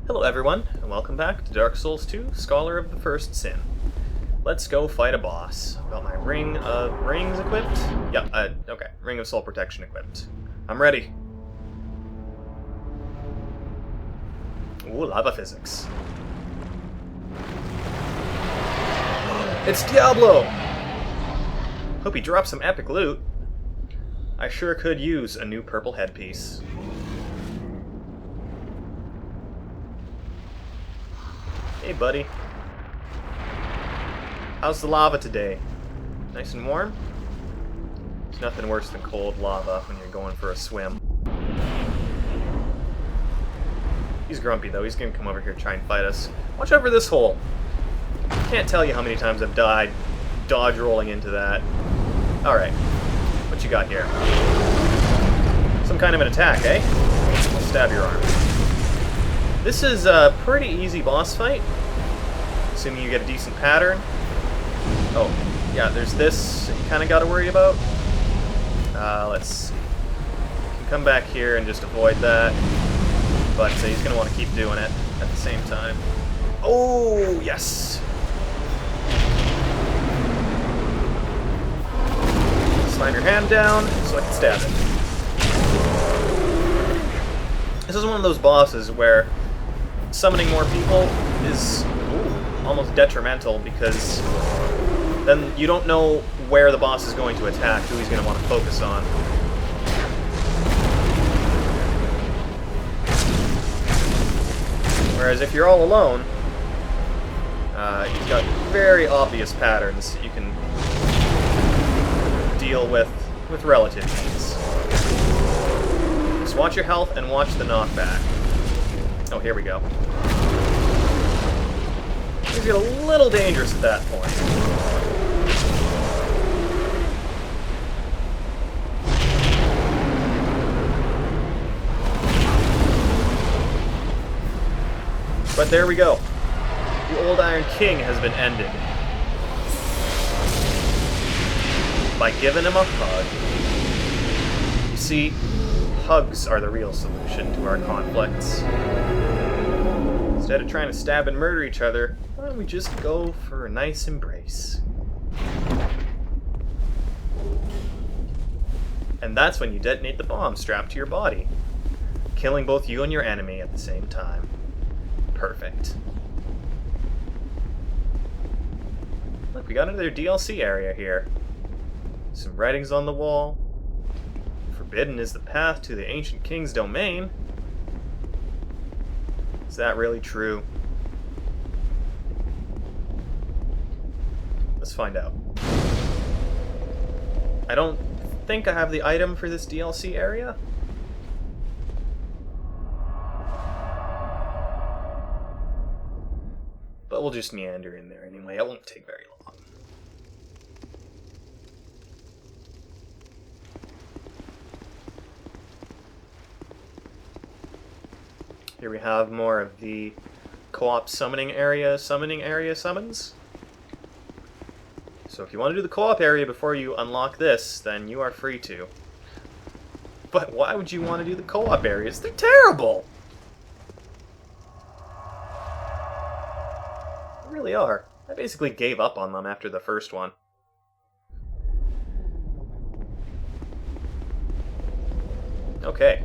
Hello everyone, and welcome back to Dark Souls 2, Scholar of the First Sin. Let's go fight a boss. Got my Ring of Rings equipped? Yeah, okay. Ring of Soul Protection equipped. I'm ready. Ooh, lava physics. It's Diablo! Hope he dropped some epic loot. I sure could use a new purple headpiece. Hey, buddy. How's the lava today? Nice and warm? There's nothing worse than cold lava when you're going for a swim. He's grumpy, though. He's gonna come over here and try and fight us. Watch over this hole. Can't tell you how many times I've died dodge rolling into that. Alright. What you got here? Some kind of an attack, eh? I'll stab your arm. This is a pretty easy boss fight, assuming you get a decent pattern. Oh, yeah, there's this you kind of got to worry about. Let's see. You can come back here and just avoid that, but he's going to want to keep doing it at the same time. Oh, yes! Slam your hand down so I can stab it. This is one of those bosses where summoning more people is almost detrimental, because then you don't know where the boss is going to attack, who he's going to want to focus on. Whereas if you're all alone, you've got very obvious patterns that you can deal with relative ease. Just watch your health and watch the knockback. Oh, here we go. Things get a little dangerous at that point. But there we go. The old Iron King has been ended. By giving him a hug. You see, hugs are the real solution to our conflicts. Instead of trying to stab and murder each other, why don't we just go for a nice embrace? And that's when you detonate the bomb strapped to your body, killing both you and your enemy at the same time. Perfect. Look, we got another DLC area here. Some writings on the wall. Forbidden is the path to the ancient king's domain. Is that really true? Let's find out. I don't think I have the item for this DLC area. But we'll just meander in there anyway. It won't take very long. Here we have more of the co-op summoning area summons. So if you want to do the co-op area before you unlock this, then you are free to. But why would you want to do the co-op areas? They're terrible! They really are. I basically gave up on them after the first one. Okay.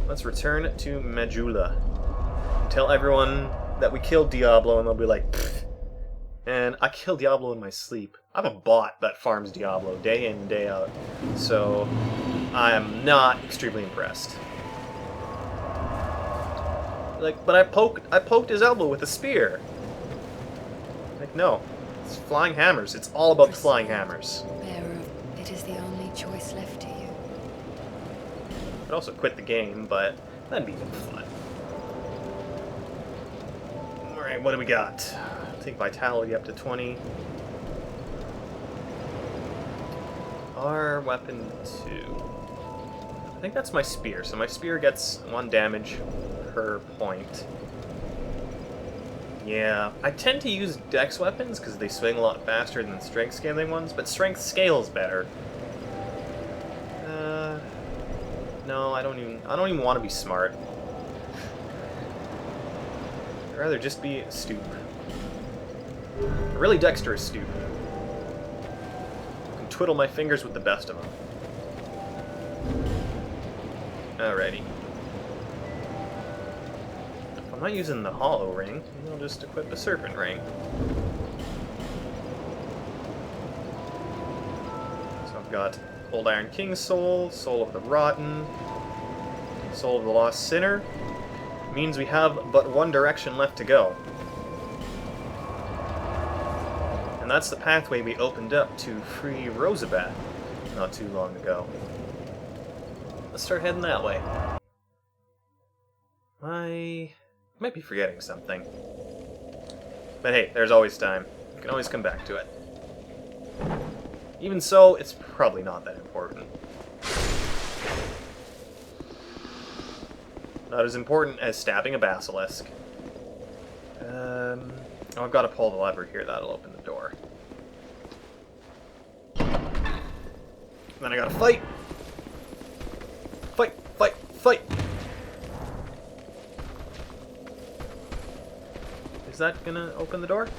Let's return to Majula. And tell everyone that we killed Diablo, and they'll be like, pfft. And I killed Diablo in my sleep. I have a bot that farms Diablo day in and day out. So I am not extremely impressed. Like, but I poked his elbow with a spear. Like, no. It's flying hammers. It's all about the flying hammers. Bearer, it is the only choice left to you. I'd also quit the game, but that'd be fun. Alright, what do we got? I think vitality up to 20. Our weapon 2. I think that's my spear, so my spear gets 1 damage per point. Yeah, I tend to use dex weapons because they swing a lot faster than strength scaling ones, but strength scales better. No, I don't even want to be smart. I'd rather just be a stoop. A really dexterous stoop. I can twiddle my fingers with the best of them. Alrighty. If I'm not using the hollow ring, maybe I'll just equip a serpent ring. So I've got Old Iron King's Soul, Soul of the Rotten, Soul of the Lost Sinner. Means we have but one direction left to go. And that's the pathway we opened up to free Rosabat not too long ago. Let's start heading that way. I might be forgetting something. But hey, there's always time. You can always come back to it. Even so, it's probably not that important. Not as important as stabbing a basilisk. Oh, I've got to pull the lever here. That'll open the door. Then I gotta fight! Fight! Fight! Fight! Is that gonna open the door?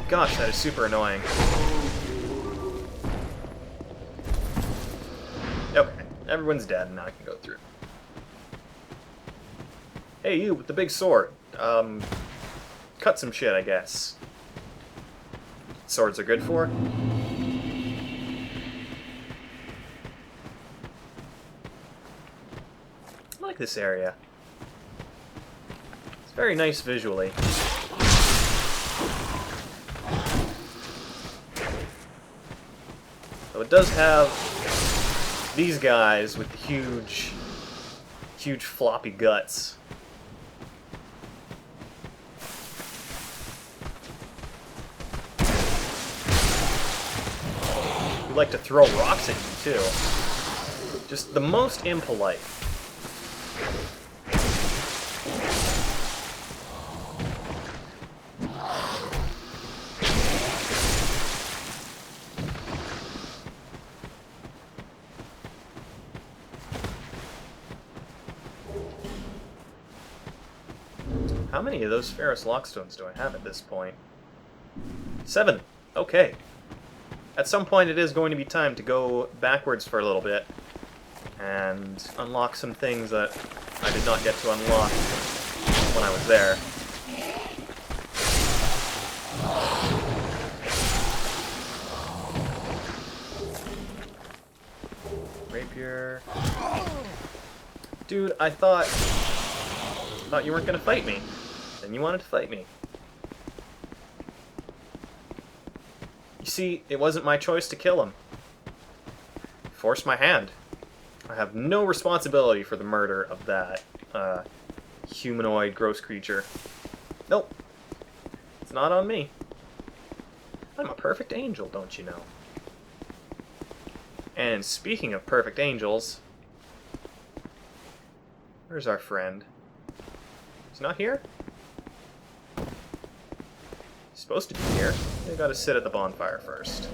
Gosh, that is super annoying. Okay, everyone's dead and now I can go through. Hey, you with the big sword. Cut some shit, I guess. Swords are good for. I like this area. It's very nice visually. So it does have these guys with the huge floppy guts. Who like to throw rocks at you too. Just the most impolite. How many of those Ferrous Lockstones do I have at this point? 7. Okay. At some point it is going to be time to go backwards for a little bit and unlock some things that I did not get to unlock when I was there. Rapier. Dude, I thought you weren't gonna fight me. Then you wanted to fight me. You see, it wasn't my choice to kill him. Forced my hand. I have no responsibility for the murder of that humanoid gross creature. Nope. It's not on me. I'm a perfect angel, don't you know? And speaking of perfect angels, where's our friend? He's not here? He's supposed to be here. They gotta sit at the bonfire first.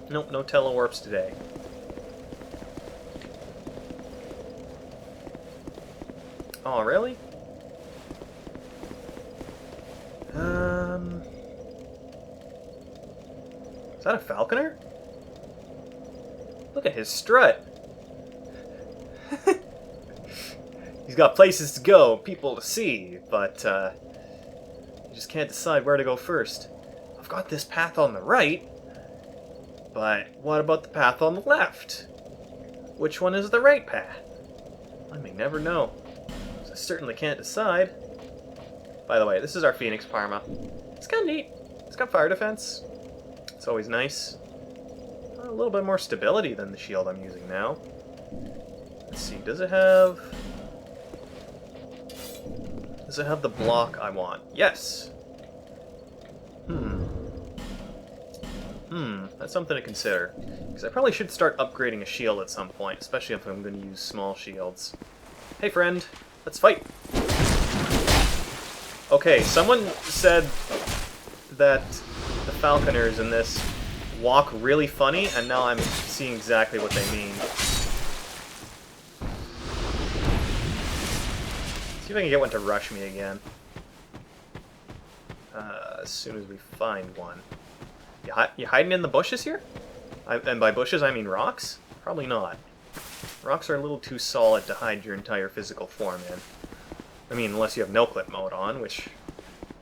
Nope, no telewarps today. Oh, really? Is that a falconer? Look at his strut. He's got places to go, people to see, but you just can't decide where to go first. I've got this path on the right, but what about the path on the left? Which one is the right path? I may never know. I certainly can't decide. By the way, this is our Phoenix Parma. It's kind of neat. It's got fire defense. It's always nice. A little bit more stability than the shield I'm using now. Let's see, does it have the block I want? Yes! That's something to consider. Because I probably should start upgrading a shield at some point, especially if I'm going to use small shields. Hey friend, let's fight! Okay, someone said that the falconers in this walk really funny, and now I'm seeing exactly what they mean. See if I can get one to rush me again. As soon as we find one. You hiding in the bushes here? And by bushes I mean rocks? Probably not. Rocks are a little too solid to hide your entire physical form in. I mean, unless you have no-clip mode on, which,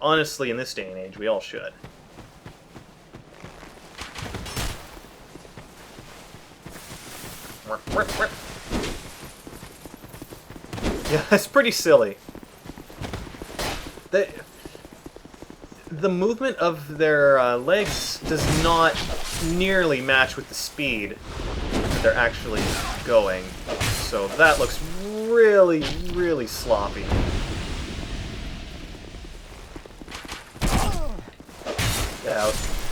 honestly, in this day and age, we all should. Yeah, that's pretty silly. The movement of their legs does not nearly match with the speed that they're actually going. So that looks really, really sloppy.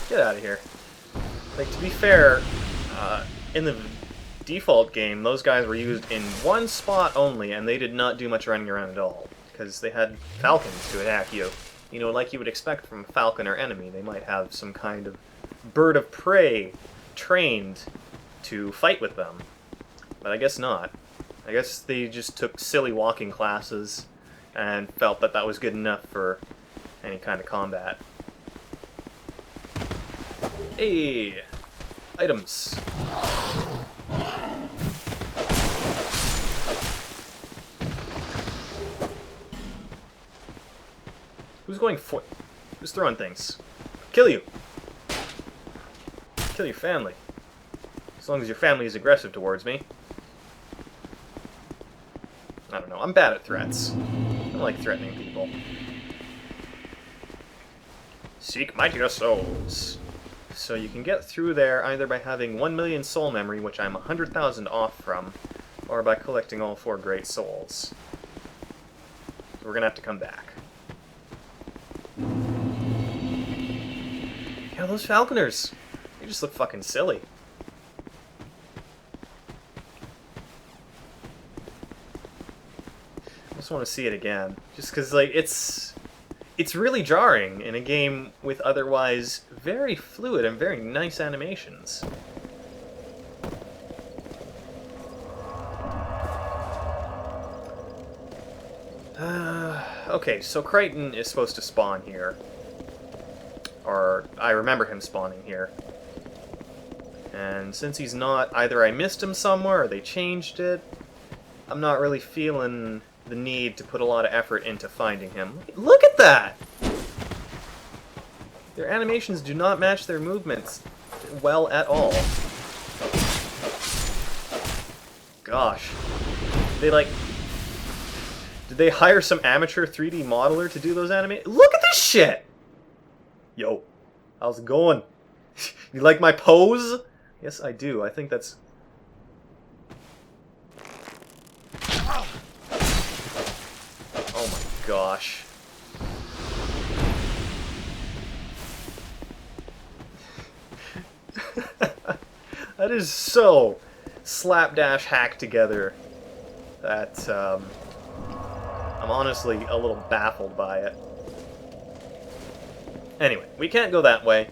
Get out of here. Like, to be fair, in the default game, those guys were used in one spot only, and they did not do much running around at all, because they had falcons to attack you. You know, like you would expect from a falconer enemy, they might have some kind of bird of prey trained to fight with them. But I guess not. I guess they just took silly walking classes and felt that that was good enough for any kind of combat. Hey! Items. Who's going for... Who's throwing things? Kill you! Kill your family. As long as your family is aggressive towards me. I don't know, I'm bad at threats. I don't like threatening people. Seek mightier souls. So you can get through there either by having 1 million soul memory, which I'm 100,000 off from, or by collecting all 4 great souls. So we're gonna have to come back. Yeah, those falconers, they just look fucking silly. I just want to see it again, just because, like, it's really jarring in a game with otherwise very fluid and very nice animations. Okay, so Crichton is supposed to spawn here. Or, I remember him spawning here. And since he's not, either I missed him somewhere or they changed it, I'm not really feeling the need to put a lot of effort into finding him. Look at that! Their animations do not match their movements well at all. Gosh. They, like... Did they hire some amateur 3D modeler to do those animations? Look at this shit! Yo, how's it going? You like my pose? Yes, I do. I think that's... Oh my gosh. That is so slapdash hacked together that I'm honestly a little baffled by it. Anyway, we can't go that way.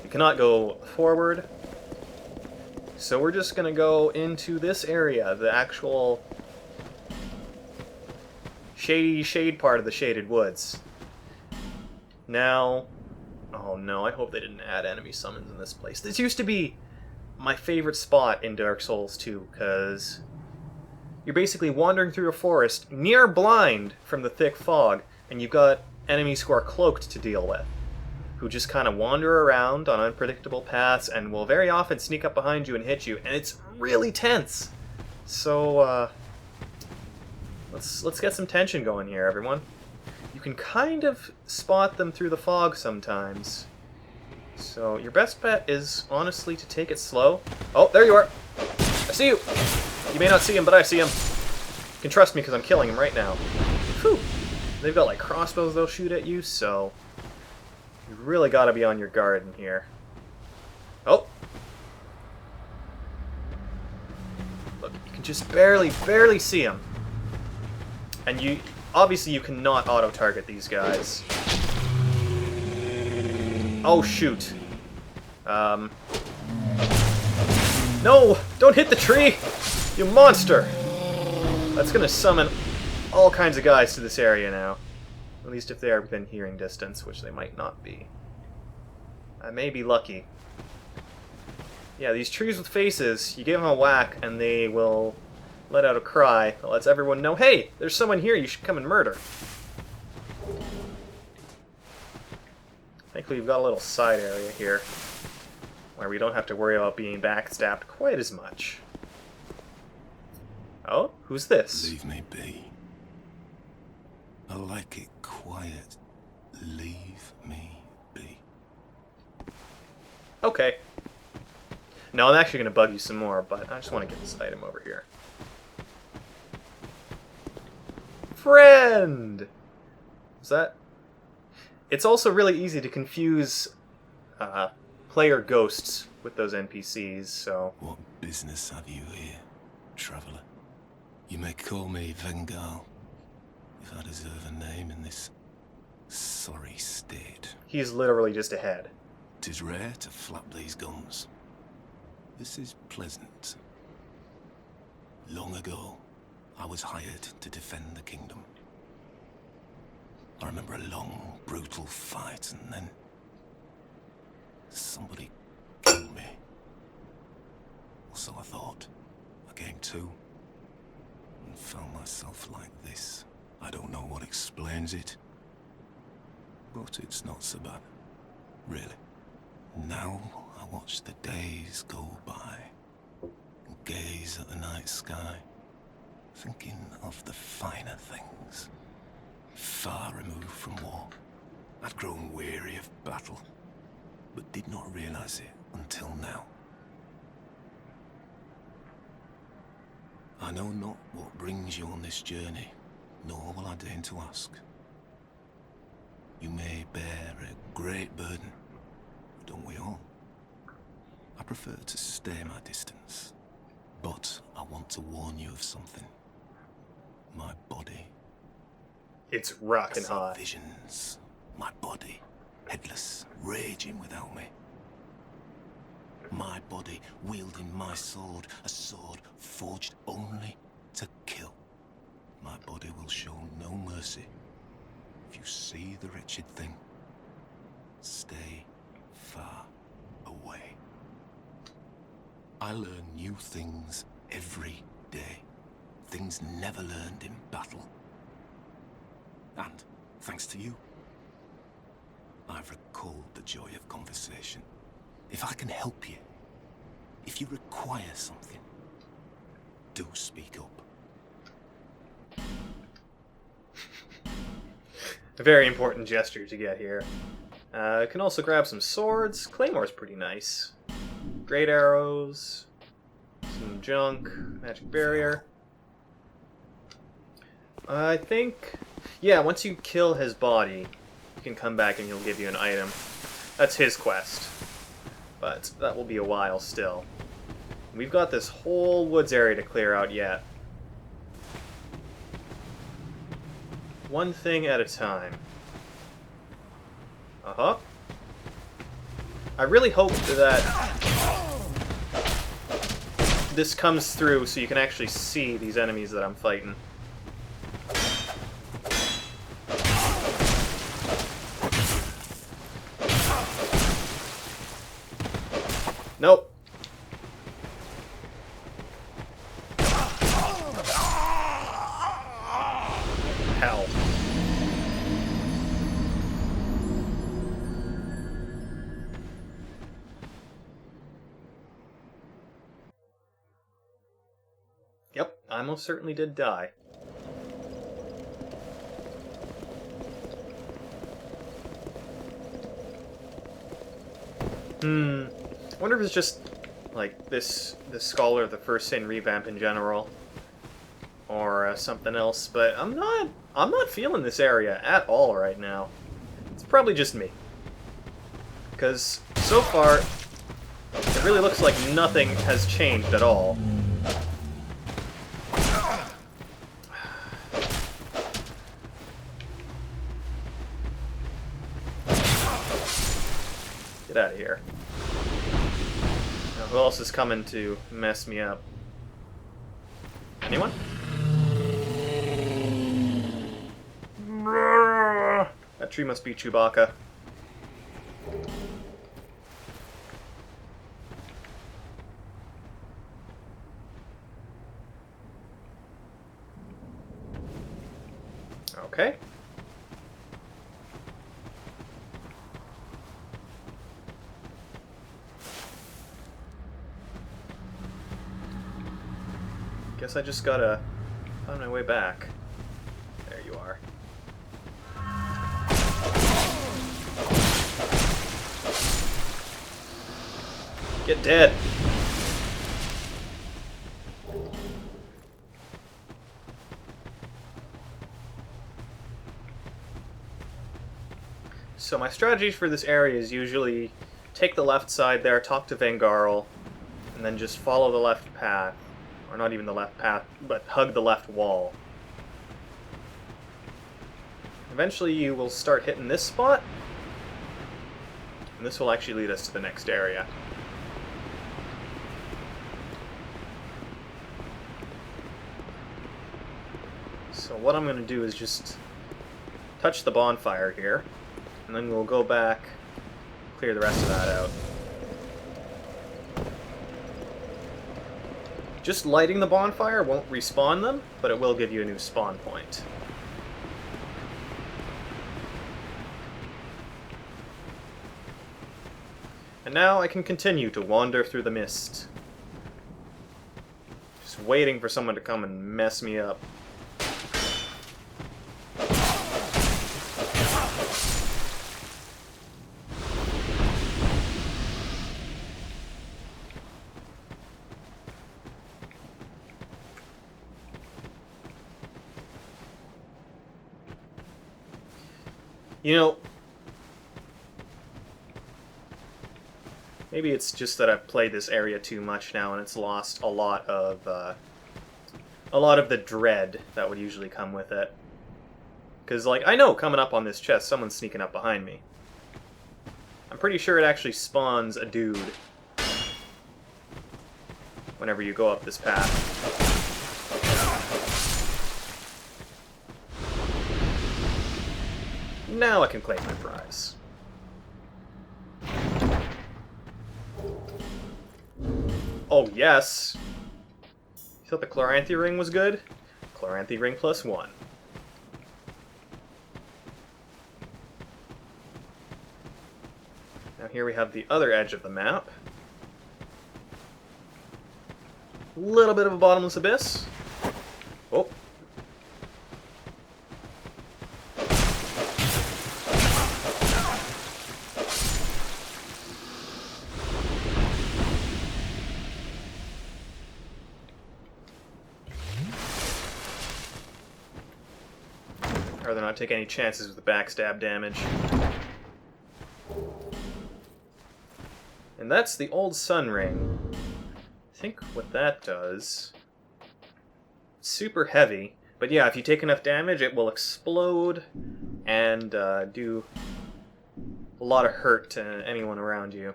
We cannot go forward. So we're just gonna go into this area, the actual shade part of the shaded woods. Now, oh no, I hope they didn't add enemy summons in this place. This used to be my favorite spot in Dark Souls 2, because you're basically wandering through a forest, near blind from the thick fog, and you've got enemies who are cloaked to deal with, who just kind of wander around on unpredictable paths and will very often sneak up behind you and hit you, and it's really tense. So, let's get some tension going here, everyone. You can kind of spot them through the fog sometimes. So your best bet is, honestly, to take it slow. Oh, there you are! I see you! You may not see him, but I see him. You can trust me because I'm killing him right now. Whew! They've got, like, crossbows they'll shoot at you, so... You really gotta be on your guard in here. Oh! Look, you can just barely see him. And Obviously, you cannot auto-target these guys. Oh, shoot. No! Don't hit the tree! You monster! That's gonna summon all kinds of guys to this area now. At least if they are within hearing distance, which they might not be. I may be lucky. Yeah, these trees with faces, you give them a whack and they will let out a cry that lets everyone know, hey, there's someone here you should come and murder. Thankfully, we've got a little side area here where we don't have to worry about being backstabbed quite as much. Oh, who's this? Leave me be. I like it quiet. Leave me be. Okay. No, I'm actually going to bug you some more, but I just want to get this item over here. Friend! Is that... It's also really easy to confuse player ghosts with those NPCs, so... What business have you here, traveller? You may call me Vengal, if I deserve a name in this sorry state. He's literally just ahead. 'Tis rare to flap these gums. This is pleasant. Long ago, I was hired to defend the kingdom. I remember a long, brutal fight, and then somebody killed me. Or so I thought. I came to and found myself like this. I don't know what explains it, but it's not so bad, really. Now I watch the days go by and gaze at the night sky, thinking of the finer things. Far removed from war, I'd grown weary of battle, but did not realize it until now. I know not what brings you on this journey, nor will I deign to ask. You may bear a great burden, don't we all? I prefer to stay my distance, but I want to warn you of something. My body. It's rockin' I see hot. visions. My body, headless, raging without me. My body wielding my sword, a sword forged only to kill. My body will show no mercy. If you see the wretched thing, stay far away. I learn new things every day. Things never learned in battle. And, thanks to you, I've recalled the joy of conversation. If I can help you, if you require something, do speak up. A very important gesture to get here. Can also grab some swords. Claymore's pretty nice. Great arrows. Some junk. Magic barrier. I think... Yeah, once you kill his body, you can come back and he'll give you an item. That's his quest. But that will be a while still. We've got this whole woods area to clear out yet. One thing at a time. Uh-huh. I really hope that this comes through so you can actually see these enemies that I'm fighting. Nope. Hell. Yep, I most certainly did die. I wonder if it's just like this Scholar of the First Sin revamp in general, or something else. But I'm not feeling this area at all right now. It's probably just me, because so far it really looks like nothing has changed at all. Who else is coming to mess me up? Anyone? That tree must be Chewbacca. Okay. Guess I just gotta find my way back. There you are. Get dead! So my strategy for this area is usually take the left side there, talk to Vangarl, and then just follow the left path. Or not even the left path, but hug the left wall. Eventually you will start hitting this spot, and this will actually lead us to the next area. So what I'm going to do is just touch the bonfire here, and then we'll go back, clear the rest of that out. Just lighting the bonfire won't respawn them, but it will give you a new spawn point. And now I can continue to wander through the mist. Just waiting for someone to come and mess me up. You know, maybe it's just that I've played this area too much now, and it's lost a lot of the dread that would usually come with it. Because, like, I know coming up on this chest, someone's sneaking up behind me. I'm pretty sure it actually spawns a dude whenever you go up this path. Now I can claim my prize. Oh, yes. You thought the Chloranthy ring was good? Chloranthy ring +1. Now here we have the other edge of the map. A little bit of a bottomless abyss. Oh. I'd rather not take any chances with the backstab damage. And that's the old sun ring. I think what that does... It's super heavy, but yeah, if you take enough damage, it will explode and do a lot of hurt to anyone around you.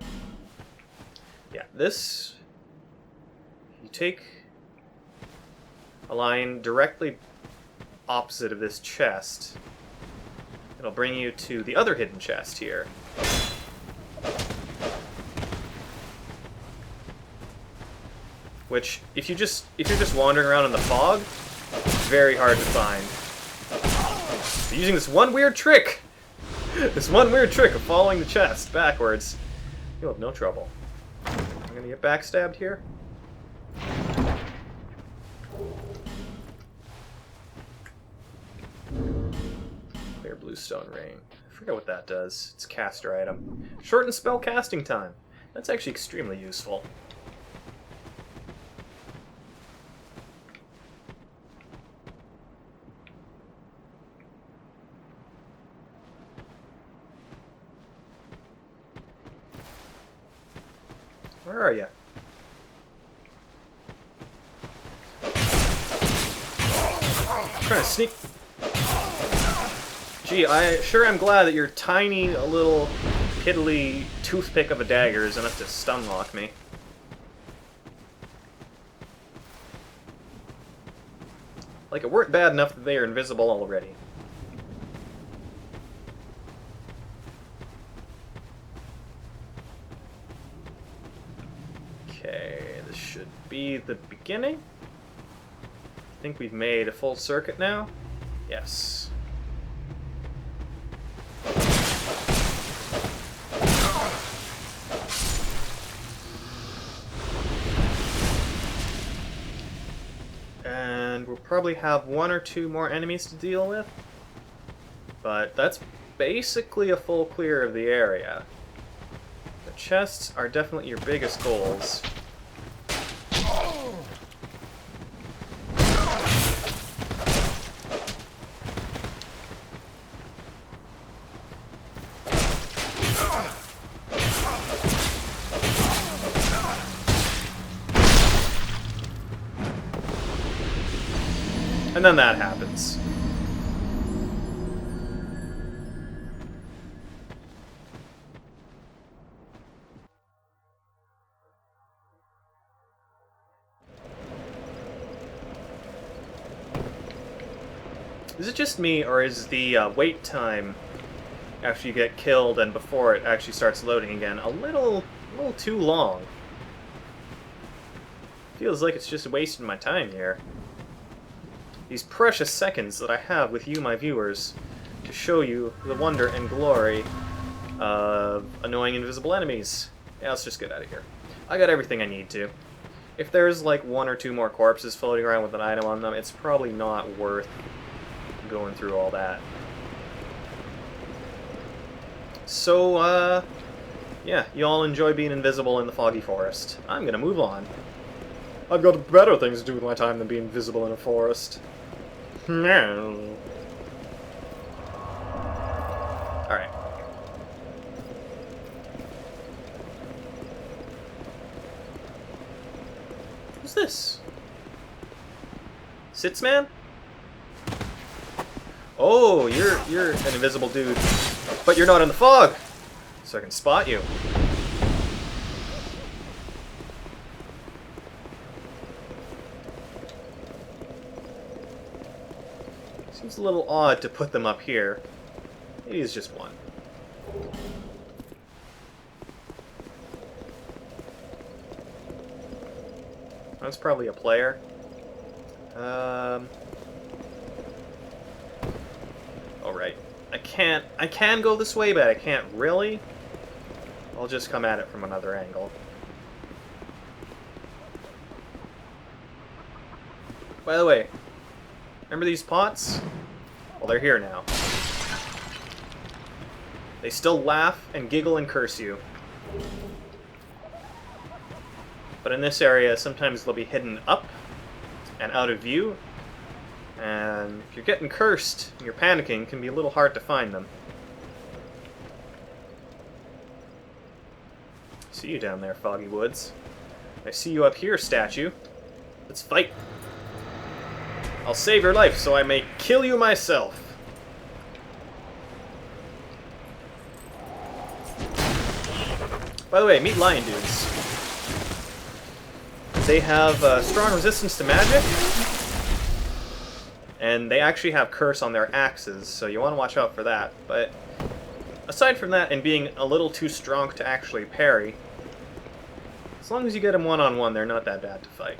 Yeah, this... You take a line directly opposite of this chest. It'll bring you to the other hidden chest here. Which, if you're just wandering around in the fog, it's very hard to find. But using this one weird trick of following the chest backwards, you'll have no trouble. I'm gonna get backstabbed here. Clear bluestone ring. I forget what that does. It's a caster item. Shorten spell casting time. That's actually extremely useful. Where are you? Trying to sneak. Gee, I sure am glad that your tiny little piddly toothpick of a dagger is enough to stun lock me. Like it weren't bad enough that they are invisible already. Okay, this should be the beginning. I think we've made a full circuit now. Yes. And we'll probably have 1 or 2 more enemies to deal with. But that's basically a full clear of the area. The chests are definitely your biggest goals. And then that happens. Is it just me, or is the wait time after you get killed and before it actually starts loading again a little too long? Feels like it's just wasting my time here. These precious seconds that I have with you, my viewers, to show you the wonder and glory of annoying invisible enemies. Yeah, let's just get out of here. I got everything I need to. If there's like 1 or 2 more corpses floating around with an item on them, it's probably not worth going through all that. So, yeah, you all enjoy being invisible in the foggy forest. I'm gonna move on. I've got better things to do with my time than being invisible in a forest. No. Alright. Who's this? Sitsman? Oh, you're an invisible dude. But you're not in the fog! So I can spot you. Seems a little odd to put them up here. Maybe it's just one. That's probably a player. Alright. I can go this way, but I can't really. I'll just come at it from another angle. By the way, remember these pots? Well, they're here now. They still laugh and giggle and curse you. But in this area, sometimes they'll be hidden up and out of view. And if you're getting cursed and you're panicking, it can be a little hard to find them. See you down there, Foggy Woods. I see you up here, statue. Let's fight. I'll save your life so I may kill you myself. By the way, meet lion dudes. They have strong resistance to magic, and they actually have curse on their axes, so you want to watch out for that. But aside from that, and being a little too strong to actually parry, as long as you get them one-on-one, they're not that bad to fight.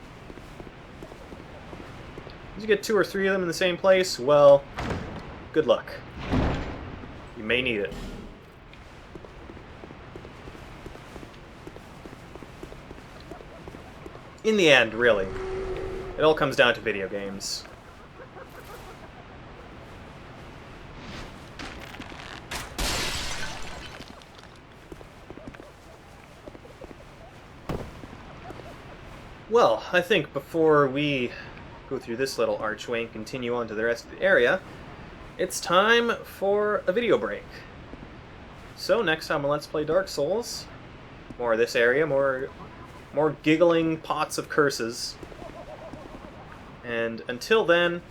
As you get 2 or 3 of them in the same place, well, good luck. You may need it. In the end, really, it all comes down to video games. Well, I think before we go through this little archway and continue on to the rest of the area, it's time for a video break. So next time on Let's Play Dark Souls, more of this area, more giggling pots of curses. And until then,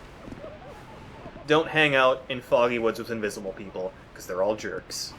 don't hang out in foggy woods with invisible people, because they're all jerks.